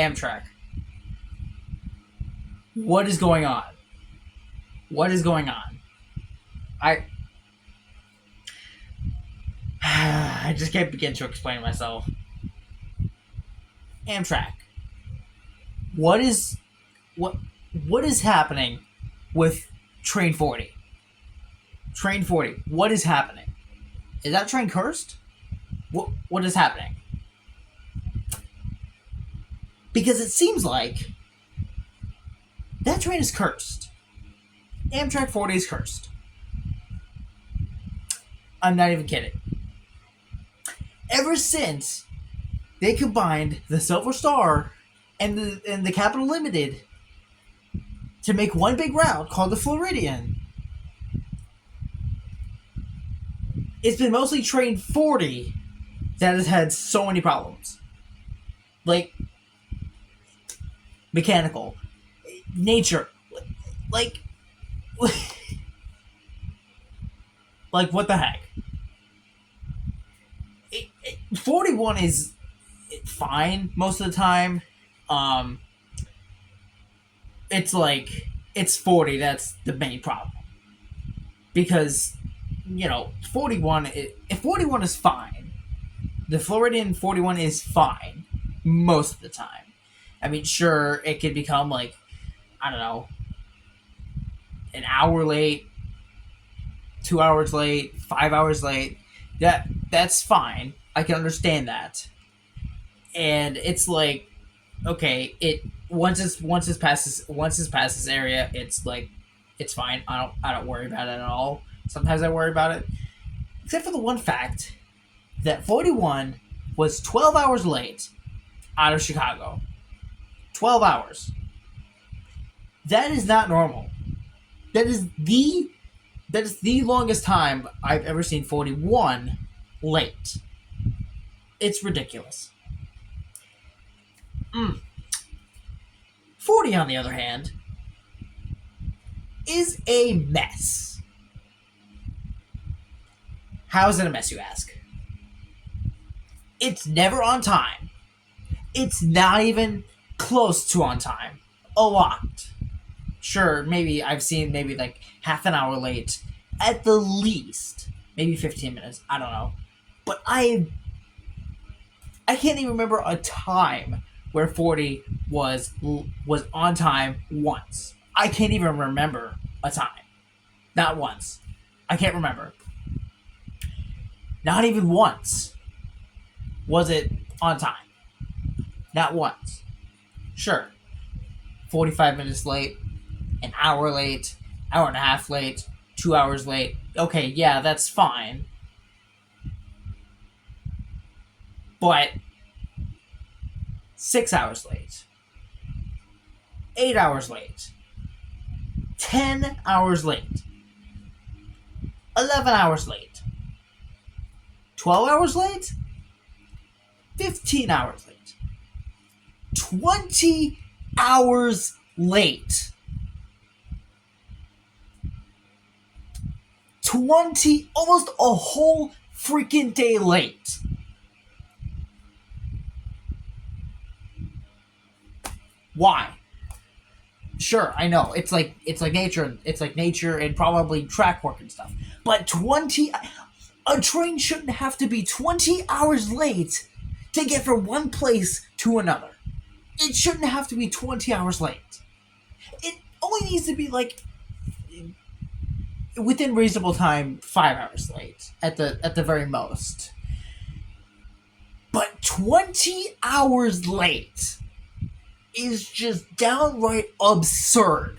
Amtrak. What is going on? What is going on? I I just can't begin to explain myself. Amtrak. What is what is happening with Train 40? Train 40. What is happening? Is that train cursed? What is happening? Because it seems like that train is cursed. Amtrak 40 is cursed. I'm not even kidding. Ever since they combined the Silver Star and the Capital Limited to make one big route called the Floridian, it's been mostly Train 40 that has had so many problems. Like, mechanical, nature, like, like what the heck? 41 is fine most of the time. It's like, it's 40 that's the main problem. Because, 41, if 41 is fine, the Floridian 41 is fine most of the time. I mean, sure, it could become like, I don't know, an hour late, 2 hours late, 5 hours late. That's fine. I can understand that. And it's like, okay, once it passes this area, it's like, it's fine. I don't worry about it at all. Sometimes I worry about it, except for the one fact that 41 was 12 hours late out of Chicago. 12 hours. That is not normal. That is the longest time I've ever seen 41 late. It's ridiculous. 40, on the other hand, is a mess. How is it a mess, you ask? It's never on time. It's not even close to on time. A lot. Sure, maybe I've seen maybe like half an hour late at the least. Maybe 15 minutes. I don't know. But I can't even remember a time where 40 was on time once. I can't even remember a time. Not once. I can't remember. Not even once was it on time. Not once. Sure. 45 minutes late, an hour late, hour and a half late, 2 hours late. Okay, yeah, that's fine. But 6 hours late, 8 hours late, 10 hours late, 11 hours late, 12 hours late, 15 hours late, 20 hours late. 20, almost a whole freaking day late. Why? Sure, I know. It's like nature. It's like nature and probably track work and stuff. But a train shouldn't have to be 20 hours late to get from one place to another. It shouldn't have to be 20 hours late. It only needs to be like within reasonable time, 5 hours late at the very most. But 20 hours late is just downright absurd.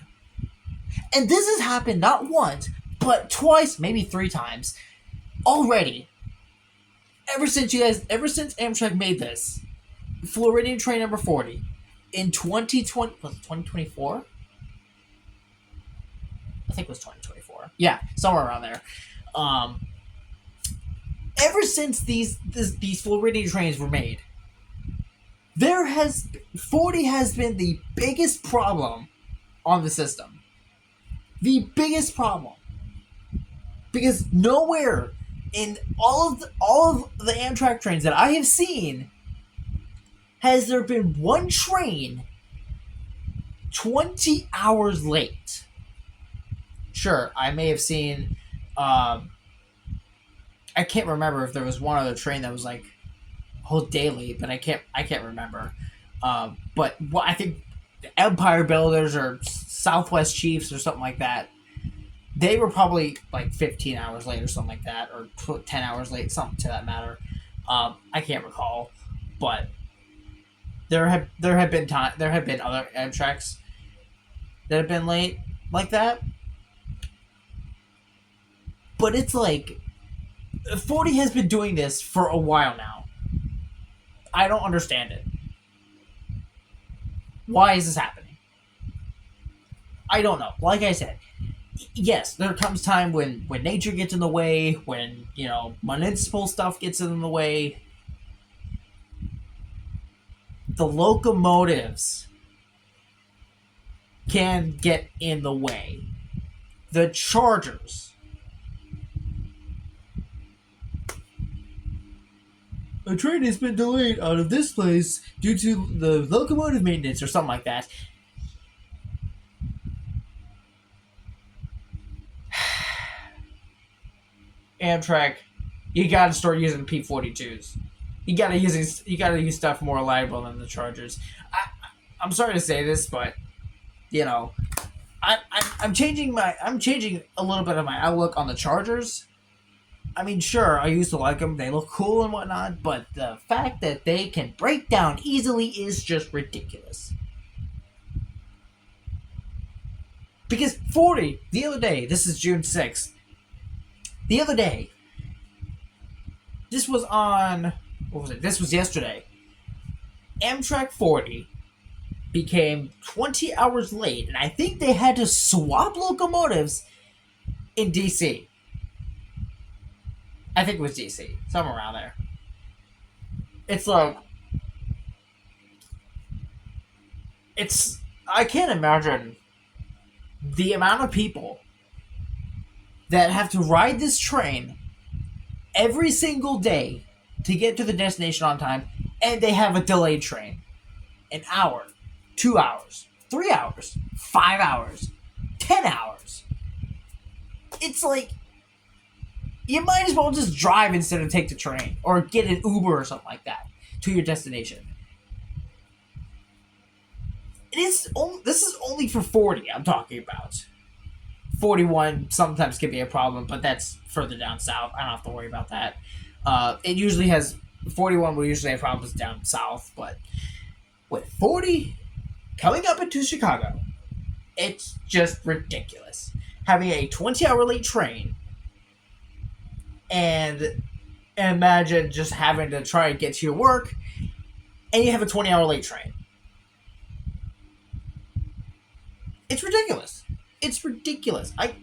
And this has happened not once, but twice, maybe 3 times already. Ever since Amtrak made this Floridian train number 40 in 2020, was it 2024? I think it was 2024. Yeah, somewhere around there. Ever since these Floridian trains were made, 40 has been the biggest problem on the system. The biggest problem. Because nowhere in all of the Amtrak trains that I have seen has there been one train 20 hours late? Sure, I may have seen. Um, I can't remember if there was one other train that was like whole daily, but I can't remember. But what I think Empire Builders or Southwest Chiefs or something like that, they were probably like 15 hours late or something like that, or 10 hours late, something to that matter. I can't recall, but there have been other Amtraks that have been late like that. But it's like 40 has been doing this for a while now. I don't understand it. Why is this happening? I don't know. Like I said, yes, there comes time when nature gets in the way, when municipal stuff gets in the way. The locomotives can get in the way. The chargers. A train has been delayed out of this place due to the locomotive maintenance or something like that. Amtrak, you gotta start using P-42s. You gotta use stuff more reliable than the Chargers. I'm sorry to say this, but you know, I'm changing a little bit of my outlook on the Chargers. I mean, sure, I used to like them; they look cool and whatnot, but the fact that they can break down easily is just ridiculous. Because 40 the other day, this is June 6th. The other day, this was on what was it? This was yesterday. Amtrak 40 became 20 hours late, and I think they had to swap locomotives in DC. I think it was DC, somewhere around there. It's like it's I can't imagine the amount of people that have to ride this train every single day to get to the destination on time, and they have a delayed train. An hour, 2 hours, 3 hours, 5 hours, 10 hours. It's like you might as well just drive instead of take the train or get an Uber or something like that to your destination. This is only for 40 I'm talking about. 41 sometimes can be a problem, but that's further down south. I don't have to worry about that. It usually has 41 will usually have problems down south, but with 40 coming up into Chicago, it's just ridiculous. Having a 20-hour late train and imagine just having to try and get to your work and you have a 20-hour late train. It's ridiculous. It's ridiculous. I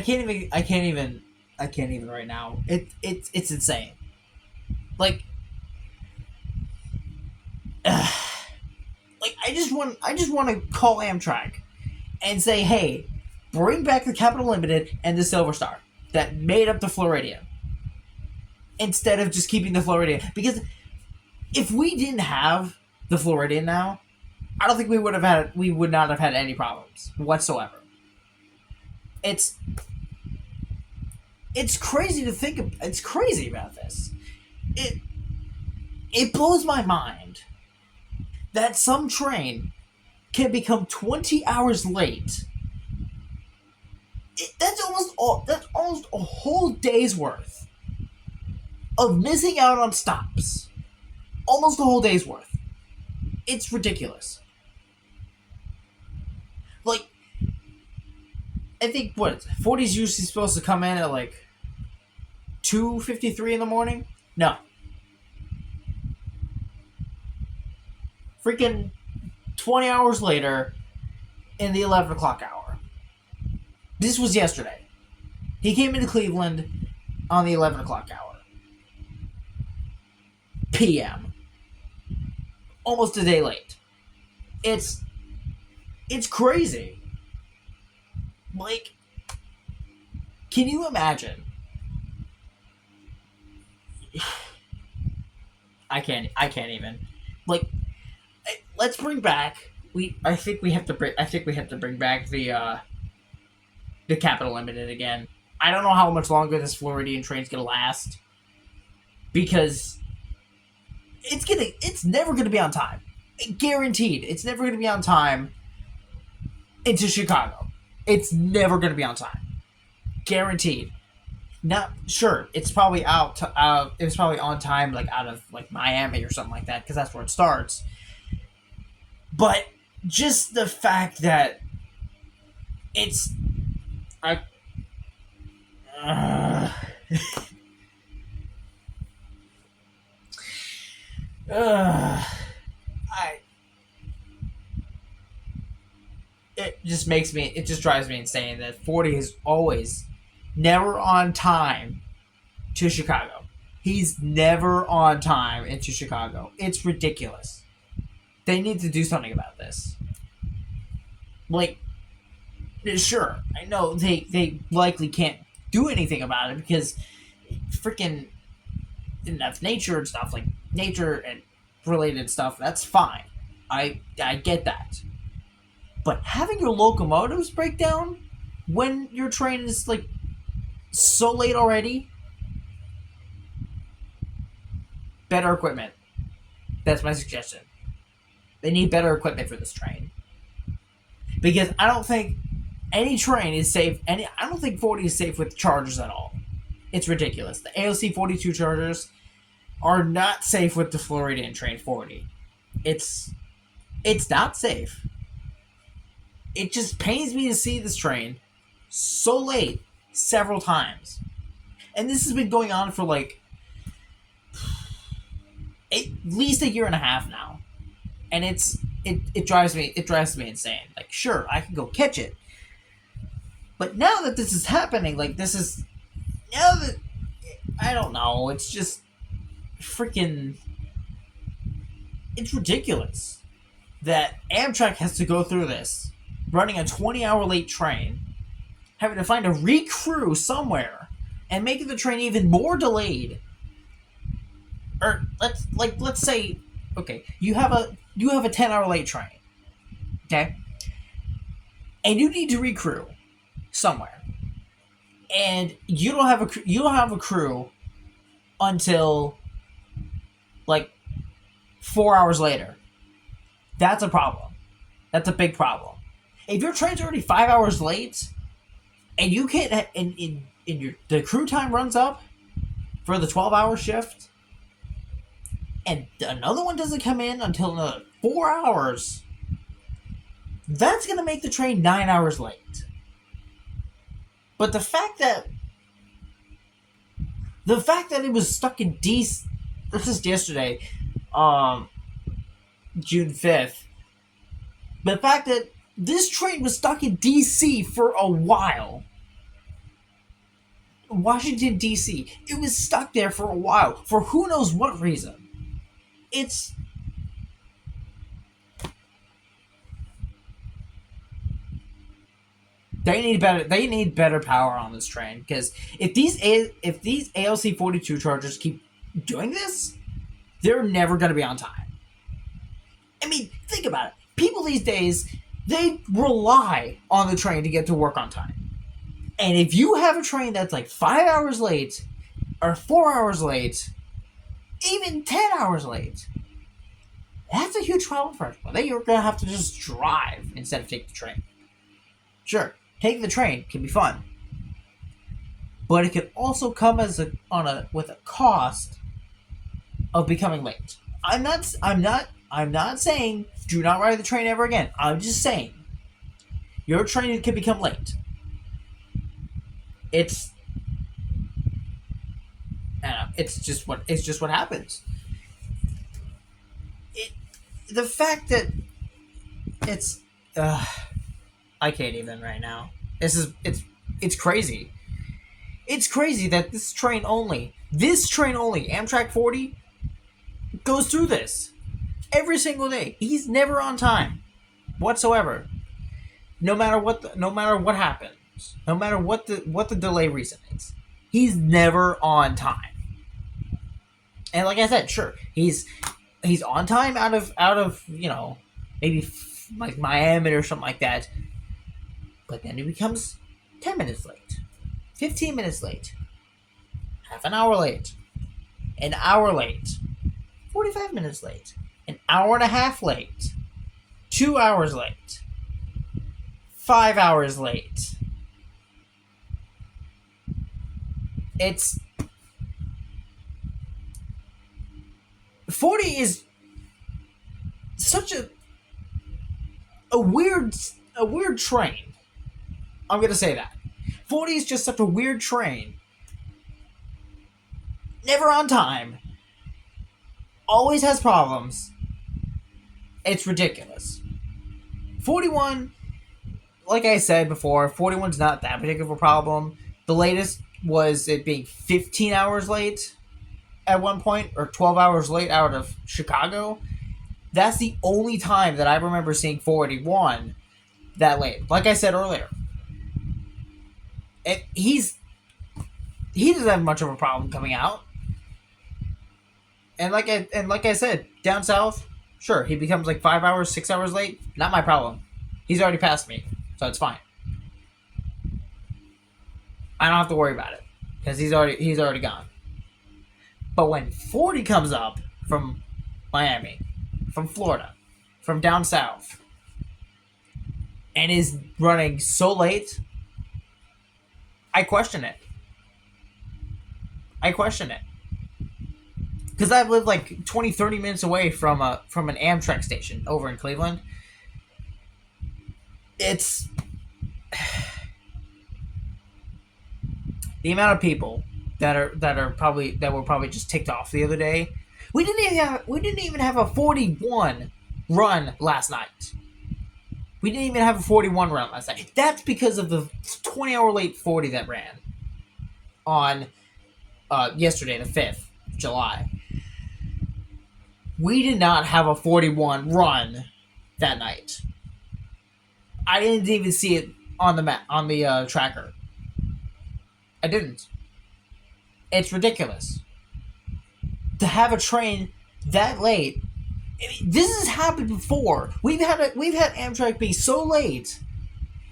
can't even right now. It's insane. Like like I just want to call Amtrak and say, "Hey, bring back the Capital Limited and the Silver Star that made up the Floridian." Instead of just keeping the Floridian, because if we didn't have the Floridian now, I don't think we would not have had any problems whatsoever. It's it's crazy to think of, it's crazy about this. It it blows my mind that some train can become 20 hours late. That's almost a whole day's worth of missing out on stops. Almost a whole day's worth. It's ridiculous. Like, I think what 40 is usually supposed to come in at like 2:53 in the morning. No, freaking 20 hours later in the 11 o'clock hour. This was yesterday. He came into Cleveland on the 11 o'clock hour. PM. Almost a day late. It's crazy. Like, can you imagine I can't even. Like, let's bring back. I think we have to bring back the Capital Limited again. I don't know how much longer this Floridian train's gonna last because it's never gonna be on time. Guaranteed, it's never gonna be on time into Chicago. It's never gonna be on time. Guaranteed. Not sure. It's probably it was probably on time, like out of like Miami or something like that, because that's where it starts. But just the fact that it's, I, uh, I, it just drives me insane that 40 is always never on time to Chicago. He's never on time into Chicago. It's ridiculous. They need to do something about this. Like, sure, I know they likely can't do anything about it because freaking enough nature and stuff, like nature and related stuff, that's fine. I get that. But having your locomotives break down when your train is like so late already, better equipment. That's my suggestion. They need better equipment for this train. Because I don't think any train is safe. I don't think 40 is safe with chargers at all. It's ridiculous. The AOC 42 chargers are not safe with the Floridian train 40. It's not safe. It just pains me to see this train so late several times. And this has been going on for like at least a year and a half now. And it drives me insane. Like, sure, I can go catch it. But now that this is happening, like I don't know, it's just freaking, it's ridiculous that Amtrak has to go through this, running a 20-hour late train, having to find a recrew somewhere, and making the train even more delayed. Or let's say, okay, you have a 10-hour late train, okay, and you need to recrew somewhere, and you don't have a crew until like 4 hours later. That's a problem. That's a big problem. If your train's already 5 hours late, and you can't, the crew time runs up for the 12-hour shift, and another one doesn't come in until another 4 hours, that's gonna make the train 9 hours late. But the fact that it was stuck in DC, this is yesterday, June 5th. The fact that this train was stuck in DC for a while. Washington, DC. It was stuck there for a while. For who knows what reason. They need better power on this train, because if these ALC 42 chargers keep doing this, they're never going to be on time. I mean, think about it. People these days, they rely on the train to get to work on time. And if you have a train that's like 5 hours late, or 4 hours late, even 10 hours late, that's a huge problem for everyone. Then you're going to have to just drive instead of take the train. Sure, taking the train can be fun, but it can also come with a cost of becoming late. I'm not saying do not ride the train ever again. I'm just saying your train can become late. It's just what happens. The fact that I can't even right now. It's crazy. It's crazy that this train only, Amtrak 40, goes through this every single day. He's never on time whatsoever. No matter what happens, no matter what the delay reason is, he's never on time. And like I said, sure, he's on time out of maybe like Miami or something like that. But then he becomes 10 minutes late, 15 minutes late, half an hour late, an hour late, 45 minutes late, an hour and a half late, 2 hours late, 5 hours late. It's 40 is such a weird train. I'm gonna say that 40 is just such a weird train. Never on time. Always has problems. It's ridiculous. 41, like I said before, 41's not that big of a problem. The latest was it being 15 hours late at one point, or 12 hours late out of Chicago. That's the only time that I remember seeing 41 that late. Like I said earlier, he doesn't have much of a problem coming out. And like I said, down south, sure, he becomes like 5 hours, 6 hours late. Not my problem. He's already passed me, so it's fine. I don't have to worry about it because he's already gone. But when 40 comes up from Miami, from Florida, from down south, and is running so late, I question it. Because I've lived like 20, 30 minutes away from an Amtrak station over in Cleveland. It's the amount of people that were probably just ticked off the other day. We didn't even have a 41 run last night. We didn't even have a 41 run last night. That's because of the 20-hour late 40 that ran on yesterday, the 5th of July. We did not have a 41 run that night. I didn't even see it on the tracker. I didn't. It's ridiculous to have a train that late. I mean, this has happened before. We've had Amtrak be so late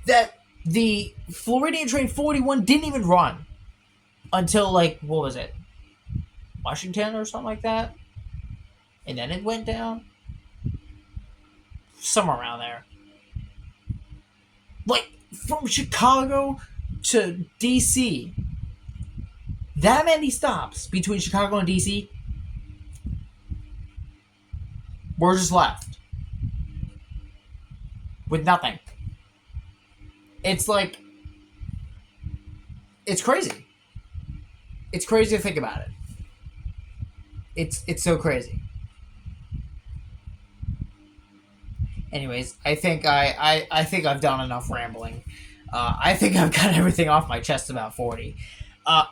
that the Floridian train 41 didn't even run until like, what was it, Washington or something like that, and then it went down somewhere around there. Like from Chicago to DC, that many stops between Chicago and DC. We're just left with nothing. It's like, it's crazy. It's crazy to think about it. It's so crazy. Anyways, I think I've done enough rambling. I think I've got everything off my chest about 40.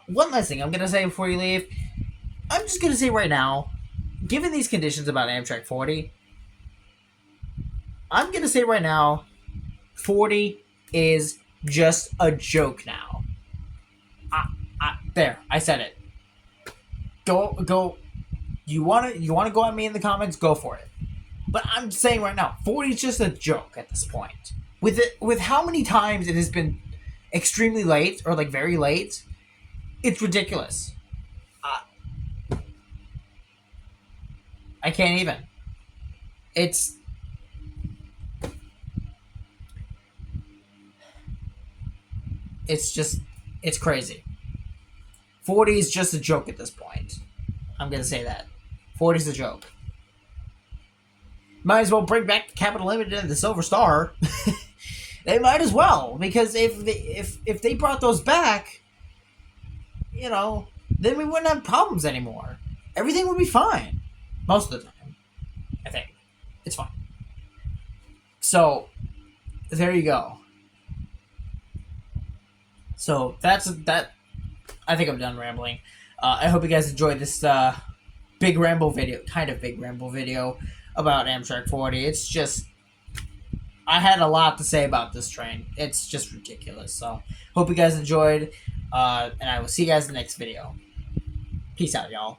One last thing I'm gonna say before you leave. I'm just gonna say right now, given these conditions about Amtrak 40, I'm gonna say right now, 40 is just a joke now. There, I said it. Go. You wanna go at me in the comments? Go for it. But I'm saying right now, 40 is just a joke at this point. With how many times it has been extremely late or like very late, it's ridiculous. I can't even. It's crazy. 40 is just a joke at this point. I'm gonna say that. 40 is a joke. Might as well bring back the Capital Limited and the Silver Star. They might as well, because if they brought those back, then we wouldn't have problems anymore. Everything would be fine. Most of the time. I think. It's fine. So, there you go. So, that. I think I'm done rambling. I hope you guys enjoyed this big ramble video about Amtrak 40. It's just, I had a lot to say about this train. It's just ridiculous. So, hope you guys enjoyed, and I will see you guys in the next video. Peace out, y'all.